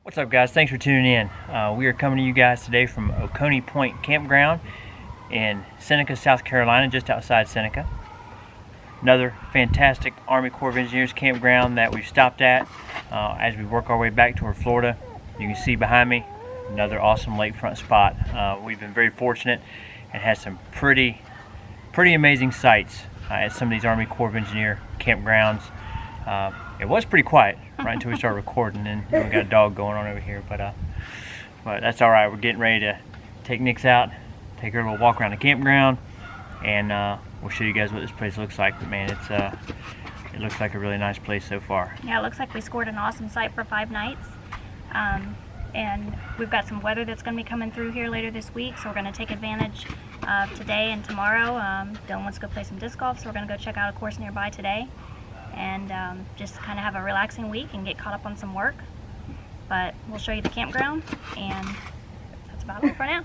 What's up, guys? Thanks for tuning in. We are coming to you guys today from Oconee Point Campground in Seneca, South Carolina, just outside Seneca. Another fantastic Army Corps of Engineers campground that we've stopped at as we work our way back toward Florida. You can see behind me another awesome lakefront spot. We've been very fortunate and had some pretty amazing sights at some of these Army Corps of Engineer campgrounds. It was pretty quiet right until we started recording, and we got a dog going on over here, but that's all right. We're getting ready to take Nix out, take her a little walk around the campground, and we'll show you guys what this place looks like. But man, it looks like a really nice place so far. Yeah, it looks like we scored an awesome site for 5 nights, and we've got some weather that's going to be coming through here later this week, so we're going to take advantage of today and tomorrow. Dylan wants to go play some disc golf, so we're going to go check out a course nearby today, and just kind of have a relaxing week and get caught up on some work. But we'll show you the campground, and that's about it for now.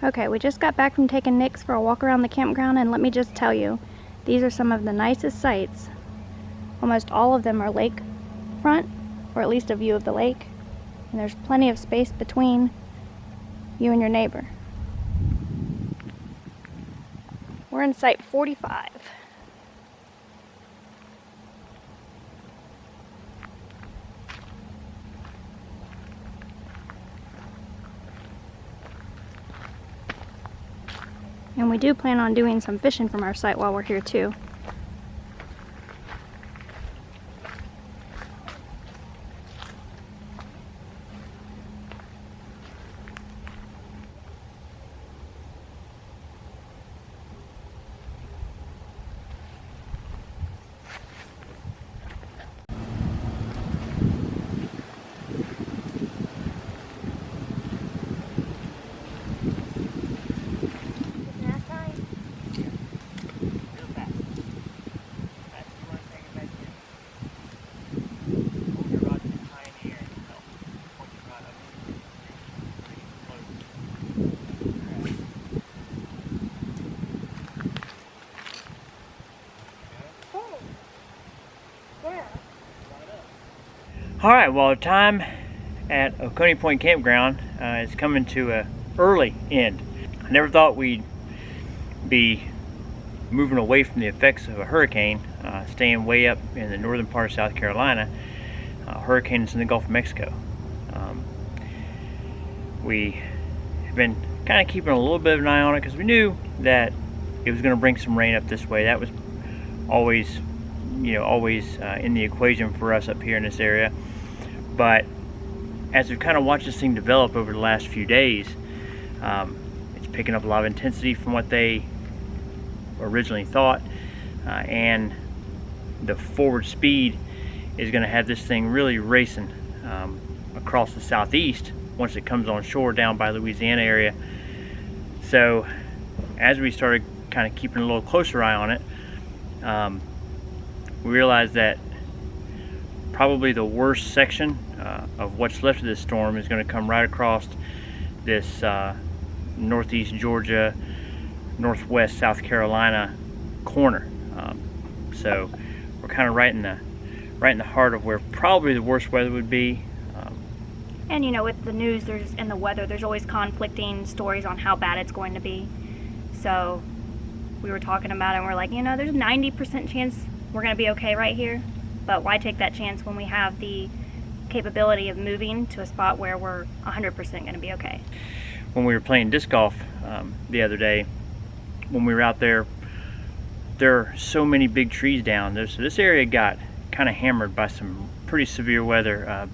Okay, we just got back from taking Nix for a walk around the campground, and let me just tell you, these are some of the nicest sites. Almost all of them are lake front, or at least a view of the lake, and there's plenty of space between you and your neighbor. We're in site 45. And we do plan on doing some fishing from our site while we're here too. Alright, well, time at Oconee Point Campground is coming to an early end. I never thought we'd be moving away from the effects of a hurricane, staying way up in the northern part of South Carolina, hurricanes in the Gulf of Mexico. We have been kind of keeping a little bit of an eye on it because we knew that it was going to bring some rain up this way. That was always in the equation for us up here in this area. But as we've kind of watched this thing develop over the last few days, it's picking up a lot of intensity from what they originally thought, and the forward speed is going to have this thing really racing across the southeast once it comes on shore down by Louisiana area. So as we started kind of keeping a little closer eye on it, we realized that probably the worst section of what's left of this storm is going to come right across this northeast Georgia, northwest South Carolina corner. So we're kind of right in the heart of where probably the worst weather would be. And you know, with the news and the weather, there's always conflicting stories on how bad it's going to be. So we were talking about it, and we're like, you know, there's a 90% chance we're going to be okay right here, but why take that chance when we have the capability of moving to a spot where we're 100% going to be okay? When we were playing disc golf the other day, when we were out there, there are so many big trees down there. So this area got kind of hammered by some pretty severe weather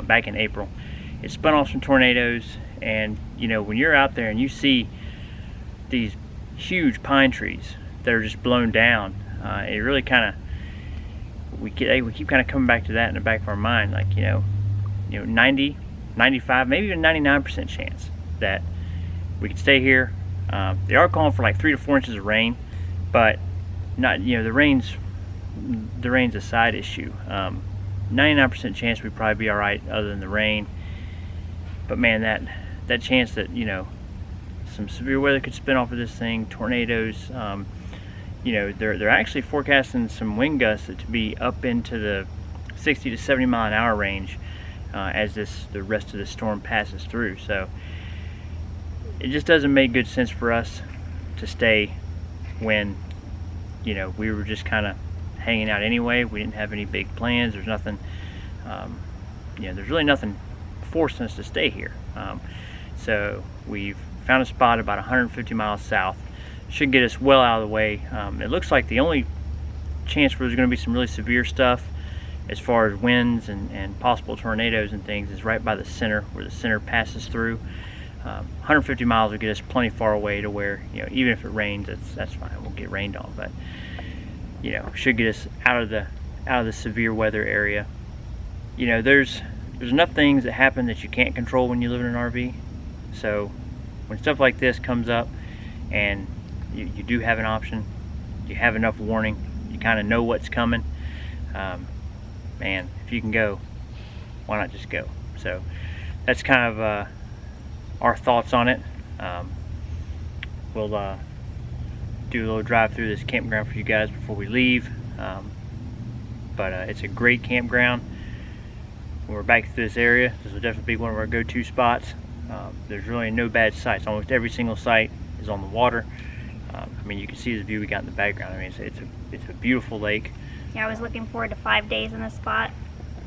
back in April. It spun off some tornadoes, and you know, when you're out there and you see these huge pine trees that are just blown down, it really kind of, we keep kind of coming back to that in the back of our mind, like, you know, 90, 95, maybe even 99% chance that we could stay here They are calling for like 3 to 4 inches of rain, but not, the rain's a side issue. 99% chance we'd probably be all right other than the rain. But man, that chance that some severe weather could spin off of this thing, tornadoes. They're actually forecasting some wind gusts to be up into the 60 to 70 mile an hour range as the rest of the storm passes through. So it just doesn't make good sense for us to stay when we were just kind of hanging out anyway. We didn't have any big plans. There's nothing, there's really nothing forcing us to stay here. So we've found a spot about 150 miles south. Should get us well out of the way. It looks like the only chance where there's going to be some really severe stuff as far as winds and possible tornadoes and things is right by the center, where the center passes through. 150 miles will get us plenty far away to where, even if it rains, that's fine. We'll get rained on, but should get us out of the severe weather area. There's enough things that happen that you can't control when you live in an RV. So when stuff like this comes up and you do have an option, you have enough warning, you kind of know what's coming, man, if you can go, why not just go? So that's kind of our thoughts on it. We'll do a little drive through this campground for you guys before we leave. But it's a great campground. When we're back to this area, this will definitely be one of our go-to spots. There's really no bad sites. Almost every single site is on the water. You can see the view we got in the background. It's a beautiful lake. Yeah, I was looking forward to 5 days in this spot.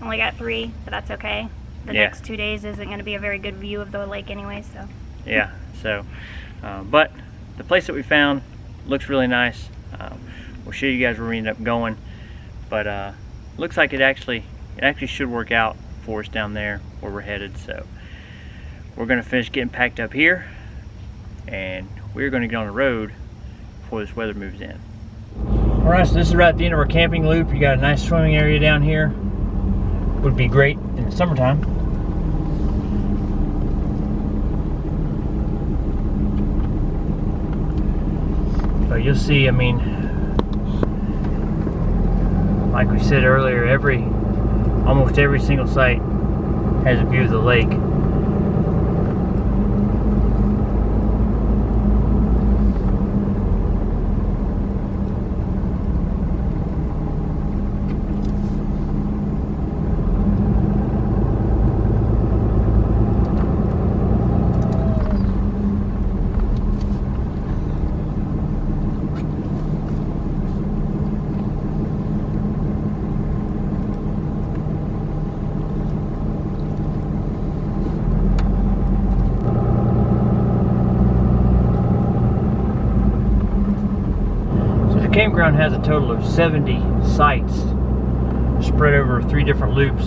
Only got 3, but that's okay. The next 2 days isn't going to be a very good view of the lake anyway, so. Yeah, so, but the place that we found looks really nice. We'll show you guys where we end up going, but looks like it actually should work out for us down there where we're headed. So we're going to finish getting packed up here, and we're going to get on the road before this weather moves in. Alright, so this is right at the end of our camping loop. You got a nice swimming area down here. Would be great in the summertime. But you'll see, like we said earlier, almost every single site has a view of the lake. The campground has a total of 70 sites spread over 3 different loops.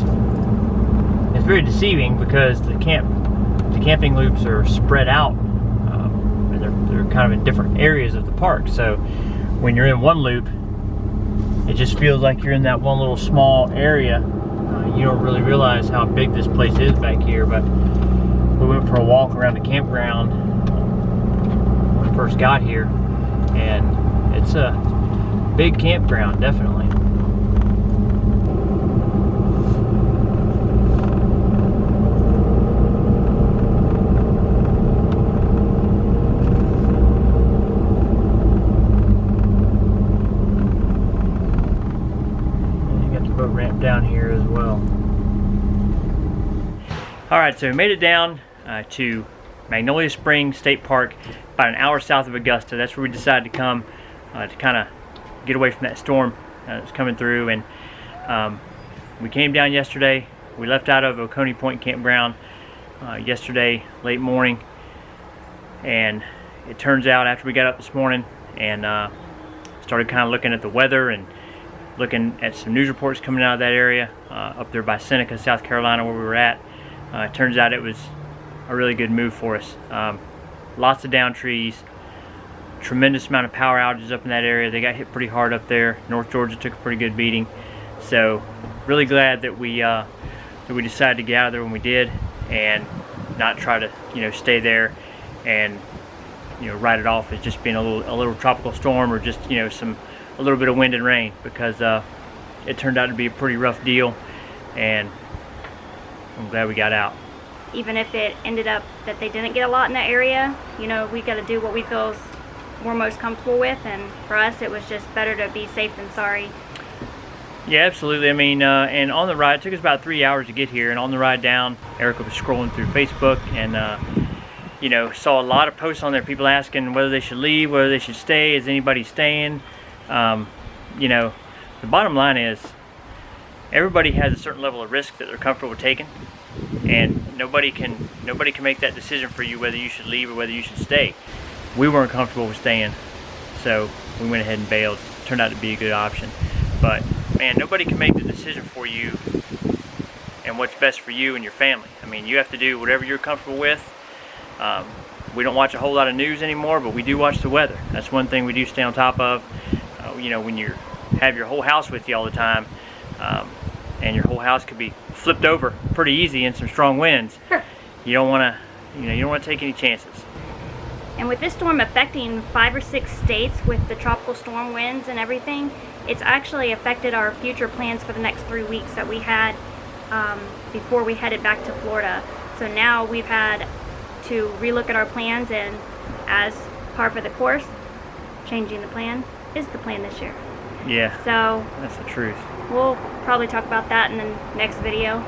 It's very deceiving because the camping loops are spread out, and they're kind of in different areas of the park. So when you're in one loop, it just feels like you're in that one little small area. You don't really realize how big this place is back here. But we went for a walk around the campground when we first got here, and it's a big campground, definitely. And you got the boat ramp down here as well. Alright, so we made it down to Magnolia Springs State Park, about an hour south of Augusta. That's where we decided to come to kind of get away from that storm that's coming through. And we came down yesterday. We left out of Oconee Point Campground yesterday late morning, and it turns out after we got up this morning and started kind of looking at the weather and looking at some news reports coming out of that area up there by Seneca, South Carolina, where we were at, it turns out it was a really good move for us. Lots of down trees, tremendous amount of power outages up in that area. They got hit pretty hard up there. North Georgia took a pretty good beating. So really glad that we decided to get out of there when we did and not try to stay there and write it off as just being a little tropical storm, or just a little bit of wind and rain, because it turned out to be a pretty rough deal, and I'm glad we got out. Even if it ended up that they didn't get a lot in that area, we got to do what we feel we're most comfortable with, and for us it was just better to be safe than sorry. Yeah, absolutely. I mean, and on the ride, it took us about 3 hours to get here, and on the ride down, Erica was scrolling through Facebook and saw a lot of posts on there, people asking whether they should leave, whether they should stay, is anybody staying? The bottom line is everybody has a certain level of risk that they're comfortable with taking, and nobody can make that decision for you whether you should leave or whether you should stay. We weren't comfortable with staying, so we went ahead and bailed. Turned out to be a good option, but man, nobody can make the decision for you and what's best for you and your family. I mean, you have to do whatever you're comfortable with. We don't watch a whole lot of news anymore, but we do watch the weather. That's one thing we do stay on top of. When you have your whole house with you all the time, and your whole house could be flipped over pretty easy in some strong winds, you don't want to take any chances. And with this storm affecting 5 or 6 states with the tropical storm winds and everything, it's actually affected our future plans for the next 3 weeks that we had before we headed back to Florida. So now we've had to relook at our plans, and as par for the course, changing the plan is the plan this year. Yeah, so that's the truth. We'll probably talk about that in the next video.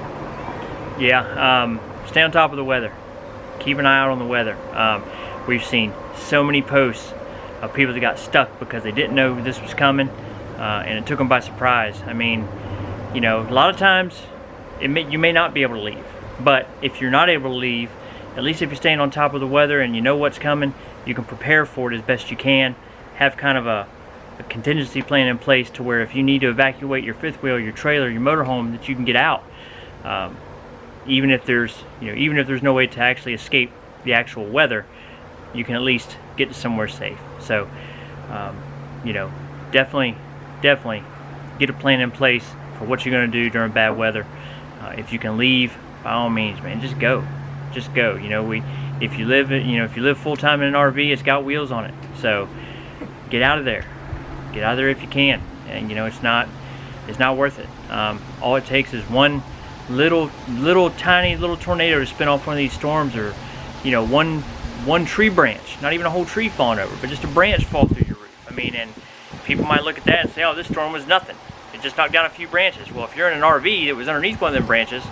Yeah, stay on top of the weather. Keep an eye out on the weather. We've seen so many posts of people that got stuck because they didn't know this was coming, and it took them by surprise. I mean, a lot of times you may not be able to leave, but if you're not able to leave, at least if you're staying on top of the weather and you know what's coming, you can prepare for it as best you can. Have kind of a contingency plan in place to where if you need to evacuate your fifth wheel, your trailer, your motorhome, that you can get out. Even if there's no way to actually escape the actual weather, you can at least get to somewhere safe. So, definitely get a plan in place for what you're going to do during bad weather. If you can leave, by all means, man, just go. If you live full time in an RV, it's got wheels on it. So, get out of there. Get out of there if you can. And it's not worth it. All it takes is one tiny little tornado to spin off one of these storms, or one tree branch, not even a whole tree falling over, but just a branch fall through your roof. I mean, and people might look at that and say, oh, this storm was nothing. It just knocked down a few branches. Well, if you're in an RV that was underneath one of them branches,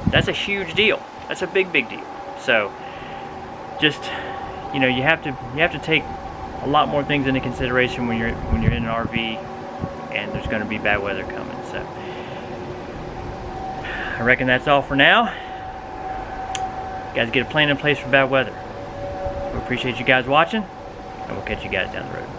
that's a huge deal. That's a big deal. So just you have to take a lot more things into consideration when you're in an RV and there's going to be bad weather coming. So I reckon that's all for now. You guys get a plan in place for bad weather. We appreciate you guys watching, and we'll catch you guys down the road.